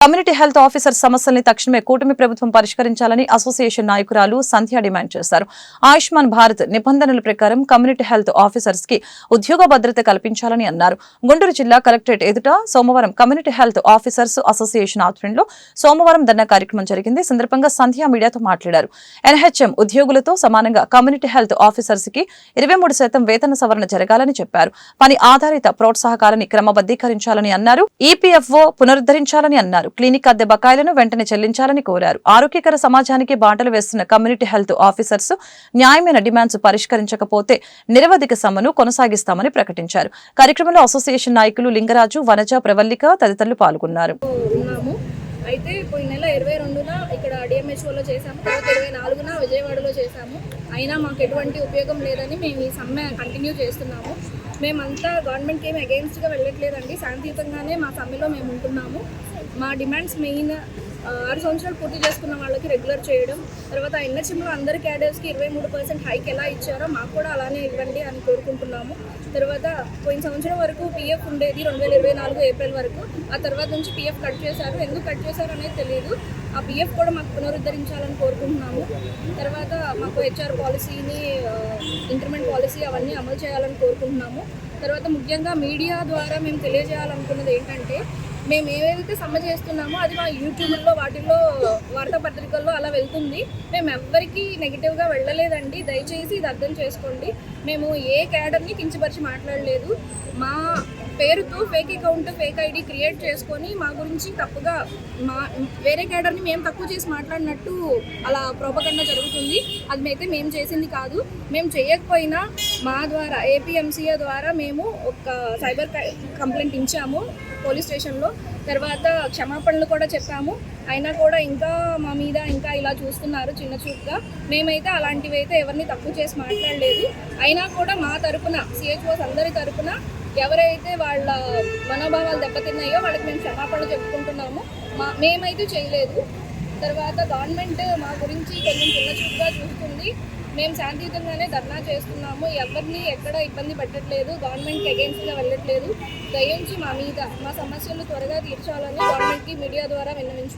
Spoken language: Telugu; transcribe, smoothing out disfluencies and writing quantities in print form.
కమ్యూనిటీ హెల్త్ ఆఫీసర్ సమస్యల్ని తక్షణమే కూటమి ప్రభుత్వం పరిష్కరించాలని అసోసియేషన్ నాయకురాలు సంధ్య డిమాండ్ చేశారు. ఆయుష్మాన్ భారత్ నిబంధనల ప్రకారం కమ్యూనిటీ హెల్త్ ఆఫీసర్స్ కి ఉద్యోగ భద్రత కల్పించాలని అన్నారు. గుంటూరు జిల్లా కలెక్టరేట్ ఎదుట సోమవారం కమ్యూనిటీ హెల్త్ ఆఫీసర్స్ అసోసియేషన్ ఆధ్వర్యంలో సోమవారం ధర్నా కార్యక్రమం జరిగింది. సందర్భంగా సంధ్య మీడియాతో మాట్లాడారు. ఎన్హెచ్ఎం ఉద్యోగులతో సమానంగా కమ్యూనిటీ హెల్త్ ఆఫీసర్స్ కి 23% వేతన సవరణ జరగాలని చెప్పారు. పని ఆధారిత ప్రోత్సాహకాలని క్రమబద్దీకరించాలని అన్నారు. ఈపీఎఫ్ఓ పునరుద్ధరించాలని అన్నారు. క్లినిక్ అద్దె బకాయిలను వెంటనే చెల్లించాలని కోరారు. ఆరోగ్యకర సమాజానికి బాటలు వేస్తున్న కమ్యూనిటీ హెల్త్ ఆఫీసర్స్ న్యాయమైన డిమాండ్స్ పరిష్కరించకపోతే నిరవధిక సమ్మెను కొనసాగిస్తామని ప్రకటించారు. కార్యక్రమంలో అసోసియేషన్ నాయకులు లింగరాజు, వనజ, ప్రవల్లిక తదితరులు పాల్గొన్నారు. అయితే పోయిన నెల 22న ఇక్కడ డిఎంహెచ్ఓలో చేసాము, తర్వాత 24న విజయవాడలో చేసాము. అయినా మాకు ఎటువంటి ఉపయోగం లేదని మేము ఈ సమ్మె కంటిన్యూ చేస్తున్నాము. మేమంతా గవర్నమెంట్కి ఏమి అగెయిన్స్ట్గా వెళ్ళట్లేదండి, శాంతియుతంగానే మా సమ్మెలో మేము ఉంటున్నాము. మా డిమాండ్స్ మెయిన్ 6 సంవత్సరాలు పూర్తి చేసుకున్న వాళ్ళకి రెగ్యులర్ చేయడం, తర్వాత ఎన్హెచ్ఎంలో అందరి క్యాడర్స్కి 23% హైక్ ఎలా ఇచ్చారో మాకు కూడా అలానే ఇవ్వండి అని కోరుకుంటున్నాము. తర్వాత పోయిన సంవత్సరం వరకు పిఎఫ్ ఉండేది 2024 ఏప్రిల్ వరకు. ఆ తర్వాత నుంచి పిఎఫ్ కట్ చేశారు. ఎందుకు కట్ చేశారు అనేది తెలియదు. ఆ పిఎఫ్ కూడా మాకు పునరుద్ధరించాలని కోరుకుంటున్నాము. తర్వాత మాకు హెచ్ఆర్ పాలసీని, ఇంక్రిమెంట్ పాలసీ అవన్నీ అమలు చేయాలని కోరుకుంటున్నాము. తర్వాత ముఖ్యంగా మీడియా ద్వారా మేము తెలియజేయాలనుకున్నది ఏంటంటే, మేము ఏదైతే సమ్మె చేస్తున్నామో అది మా యూట్యూబ్లో, వాటిల్లో, వార్తాపత్రికల్లో అలా వెళ్తుంది. మేము ఎవ్వరికీ నెగిటివ్గా వెళ్ళలేదండి, దయచేసి ఇది అర్థం చేసుకోండి. మేము ఏ క్యాడర్ని కించపరిచి మాట్లాడలేదు. మా పేరుతో fake account, fake ID create చేసుకొని మా గురించి తప్పుగా వేరే క్యాడర్ని మేము తక్కువ చేసి మాట్లాడినట్టు అలా ప్రోపగండా జరుగుతుంది. అది అయితే మేము చేసింది కాదు. మేము చేయకపోయినా మా ద్వారా ఏపీఎంసీఏ ద్వారా మేము ఒక సైబర్ కంప్లైంట్ ఇచ్చాము పోలీస్ స్టేషన్లో. తర్వాత క్షమాపణలు కూడా చెప్పాము. అయినా కూడా ఇంకా మా మీద ఇంకా ఇలా చూస్తున్నారు చిన్న చూపుగా. మేమైతే అలాంటివి అయితే ఎవరిని తక్కువ చేసి మాట్లాడలేదు. అయినా కూడా మా తరపున, సిహెచ్ఓస్ అందరి తరపున ఎవరైతే వాళ్ళ మనోభావాలు దెబ్బతిన్నాయో వాళ్ళకి మేము క్షమాపణలు చెప్పుకుంటున్నాము. మేమైతే చేయలేదు. తర్వాత గవర్నమెంట్ మా గురించి కొంచెం చిన్న చూపుగా చూస్తుంది. మేము శాంతియుతంగానే ధర్నా చేస్తున్నాము. ఎవరిని ఎక్కడ ఇబ్బంది పెట్టట్లేదు, గవర్నమెంట్కి అగెయిన్స్ట్గా వెళ్ళట్లేదు. దయించి మా మీద మా సమస్యలు త్వరగా తీర్చాలని గవర్నమెంట్కి మీడియా ద్వారా విన్నవించుకుంటున్నాము.